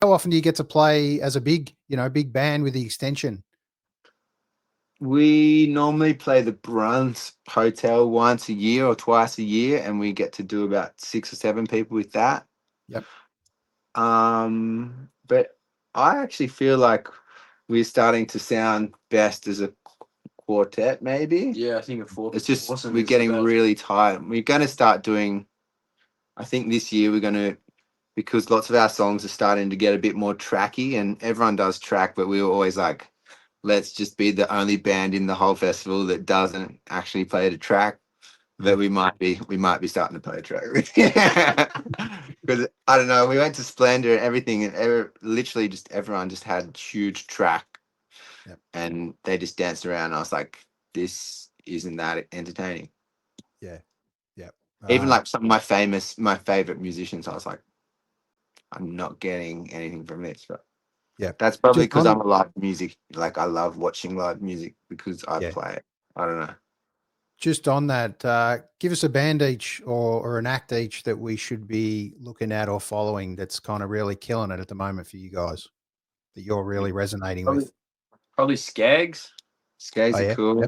How often do you get to play as a big band with the extension? We normally play the Bruns Hotel once a year or twice a year, and we get to do about 6 or 7 people with that. Yep. But I actually feel like we're starting to sound best as a quartet, maybe. Yeah, I think a four. It's just we're getting really tired. We're going to start doing. I think this year we're going to, because lots of our songs are starting to get a bit more tracky, and everyone does track, but we were always like, let's just be the only band in the whole festival that doesn't actually play the track. That we might be starting to play a track. Because I don't know, we went to Splendor and everything, and literally just everyone just had huge track. Yep. And they just danced around. And I was like, this isn't that entertaining. Yeah. Yeah. Even like some of my favorite musicians, I was like, I'm not getting anything from this. But yeah, that's probably because I'm a live music. Like I love watching live music because I play it. I don't know. Just on that, give us a band each or an act each that we should be looking at or following that's kind of really killing it at the moment for you guys, that you're really resonating with. Probably Skaggs. Skaggs are cool.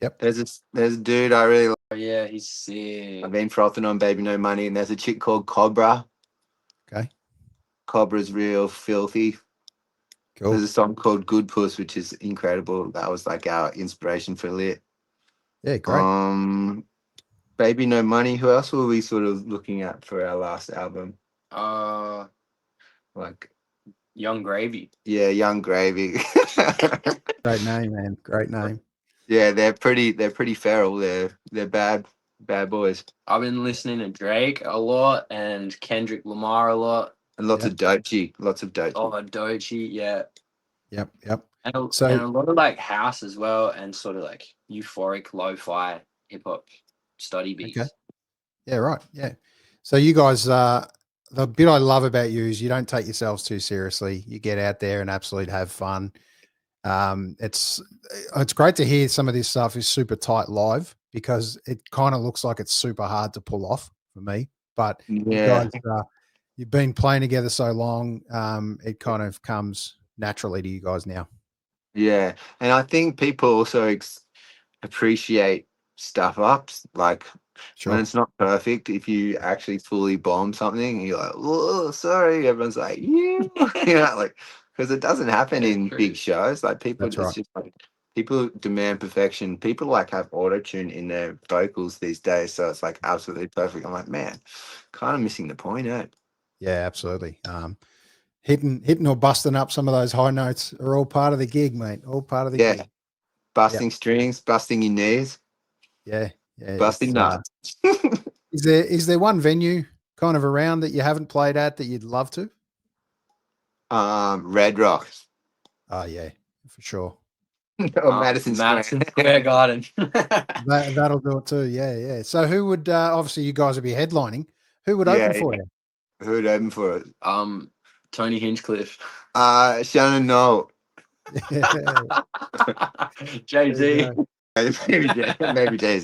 Yep. There's a dude I really like. Oh yeah, he's sick. I've been frothing on Baby No Money, and there's a chick called Cobra. Okay. Cobra's real filthy. Cool. There's a song called Good Puss, which is incredible. That was like our inspiration for Lit. Yeah, great. Baby No Money. Who else were we sort of looking at for our last album? Like Young Gravy. Yeah, Young Gravy. Great name, man. Great name. Yeah, they're pretty feral. They're bad boys. I've been listening to Drake a lot and Kendrick Lamar a lot. And lots of Doechii. Lots of Doechii. Oh, Doechii, yeah. Yep. And a lot of like house as well, and sort of like euphoric lo-fi hip hop study beats. Okay. Yeah, right. Yeah. So you guys, the bit I love about you is you don't take yourselves too seriously. You get out there and absolutely have fun. It's great to hear some of this stuff is super tight live, because it kind of looks like it's super hard to pull off for me. But you guys, you've been playing together so long, it kind of comes naturally to you guys now. Yeah, and I think people also appreciate stuff ups, like when it's not perfect. If you actually fully bomb something, you're like, "Oh, sorry." Everyone's like, "Yeah," like, because it doesn't happen in big shows. Like people just like, people demand perfection. People like have auto tune in their vocals these days, so it's like absolutely perfect. I'm like, man, kind of missing the point, eh? Yeah, absolutely. Hitting or busting up some of those high notes are all part of the gig, mate. All part of the gig. Busting strings, busting your knees. Yeah. Busting nuts. Is there one venue kind of around that you haven't played at that you'd love to? Red Rocks. Oh yeah, for sure. Or Madison Square Garden. That'll do it too. Yeah. So who would obviously you guys would be headlining? Who would open for you? Who would open for it? Tony Hinchcliffe. Shannon Knoll. Jay-Z. Maybe Jay-Z.